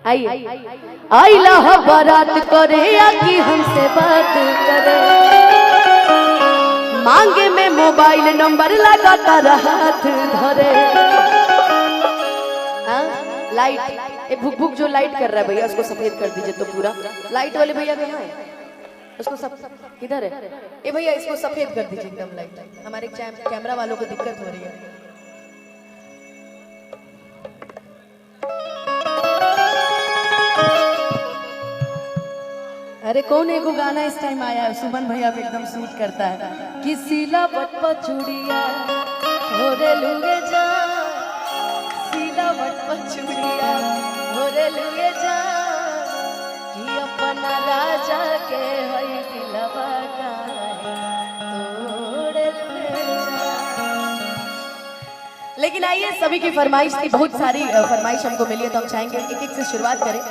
आइए आइला हो बारात करे आकी हमसे बात करे, मांगे में मोबाइल नंबर लगाता हाथ धरे। लाइट ए भुक भुक जो लाइट कर रहा है भैया उसको सफेद कर दीजिए तो पूरा। लाइट वाले भैया कहाँ है? उसको सब किधर है? ए भैया इसको सफेद कर दीजिए एकदम लाइट, हमारे कैमरा वालों को दिक्कत हो रही है। अरे कौन एगो गाना इस टाइम आया है, सुमन भैया पे एकदम सूट करता है कि सीला बट पचुड़िया होरे लुगे जा, सीला बट पचुड़िया होरे लुगे जा, कि अपना राजा के हई दिलवा तोड़े लुगे जा। लेकिन आइए सभी की फरमाइश थी, बहुत सारी फरमाइश हमको मिली है तो हम चाहेंगे एक एक से शुरुआत करें।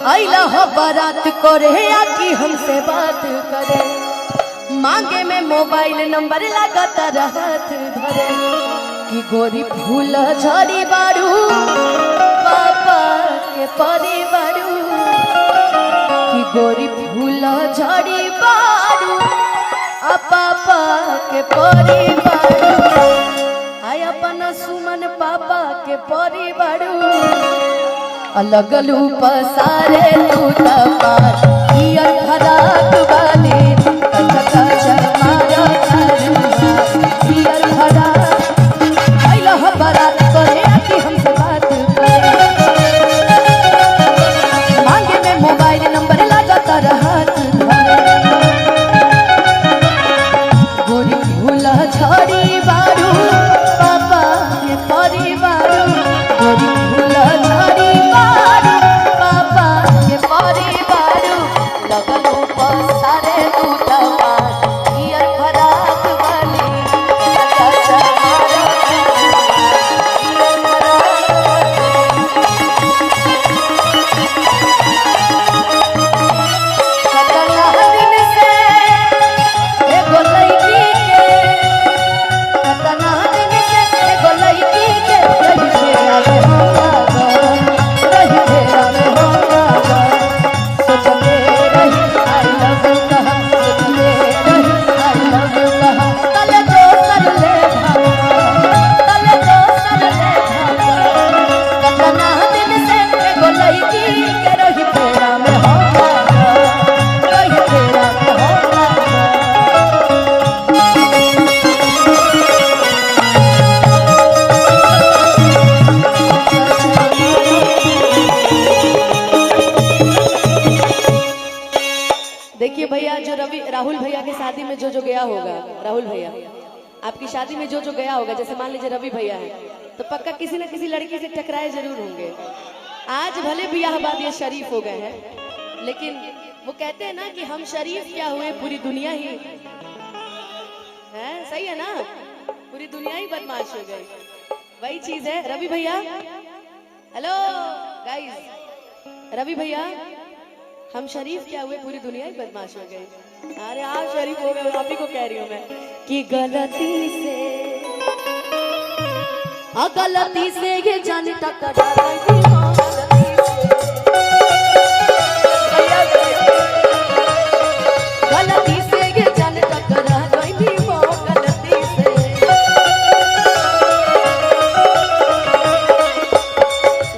आइला हो बारात करे आकी हमसे बात करे, मांगे में मोबाइल नंबर लगाता हाथ धरे, कि गोरी फूल झड़ी बारू पापा के परी बारू, कि गोरी फूल झड़ी बारू पापा के परी बारू, आय अपना सुमन पापा के परी बारू, अलग लूप सारे तू तपार हियर खराक वाली कचका चमारा करुआ हियर खराक। आइला हो बारात करे आकी हमसे बात करे, मांगे में मोबाइल नंबर लगाता हाथ धरे, गोरी भूला झड़ी बारू पापा के परी बारू, गोरी भूला झड़ी राहुल भैया की शादी में जो गया होगा, राहुल भैया आपकी शादी में जो गया होगा, जैसे मान लीजिए रवि भैया है तो पक्का किसी न किसी लड़की से टकराए जरूर होंगे। आज भले ब्याह बाद ये शरीफ हो गए हैं, लेकिन वो कहते हैं ना कि हम शरीफ क्या हुए पूरी दुनिया ही है, सही है ना, पूरी दुनिया ही बदमाश हो गई, वही चीज है। रवि भैया हेलो गाइस, रवि भैया हम शरीफ क्या हुए पूरी दुनिया ही बदमाश हो गई। अरे आप शरीफ हो गए, आप ही को कह रही हूँ मैं कि गलती से ये जान टकरा गई, गलती से ये जान टकरा गई, वो गलती से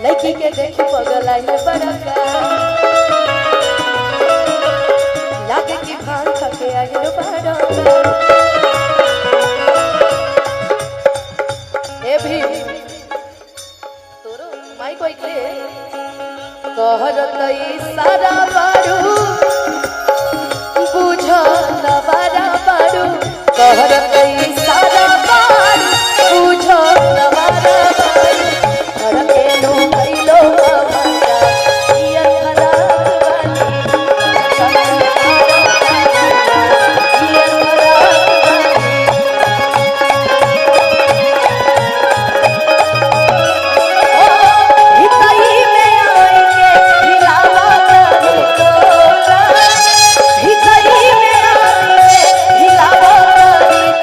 लड़की के देखी पगल आई बड़का लागे की भान खके आई बड़ा ए भी तोरो माई कोई के कहरत सारा बारू बुझ न बारा बारू, कहरत सारा बारू बुझ न बारा बारू, घर के नो भइलो हमारा ये खराब वाली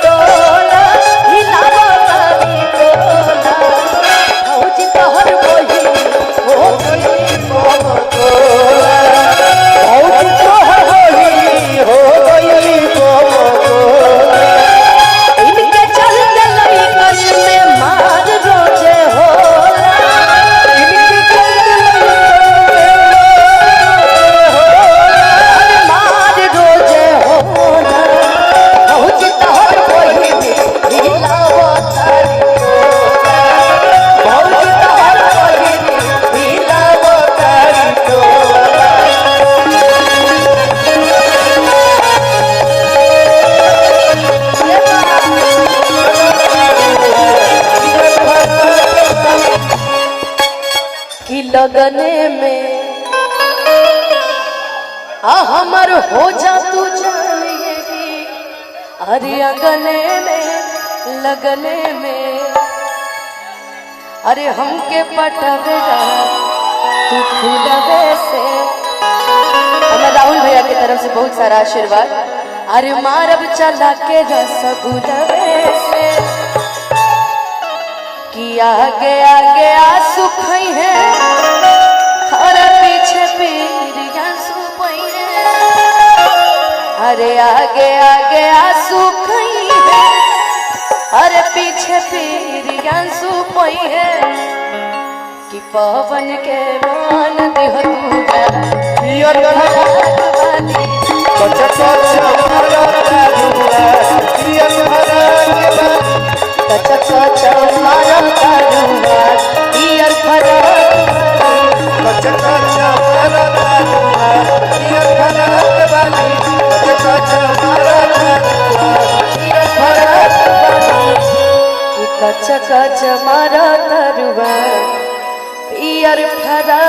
तो लगने में हमर हो जा तू जानिए अरे अगने में लगने में अरे हमके पटवेगा तू फूलवे से। हमें राहुल भैया की तरफ से बहुत सारा आशीर्वाद। अरे मारब चला के रसगुलवे से कि आगे आगे आंसू खई है अरे पीछे पीर आंसू पई है। अरे आगे आगे आंसू खई है अरे पीछे पीर आंसू पई है कि पवन के मान देह कच कच मारा तरुआ पियर फरा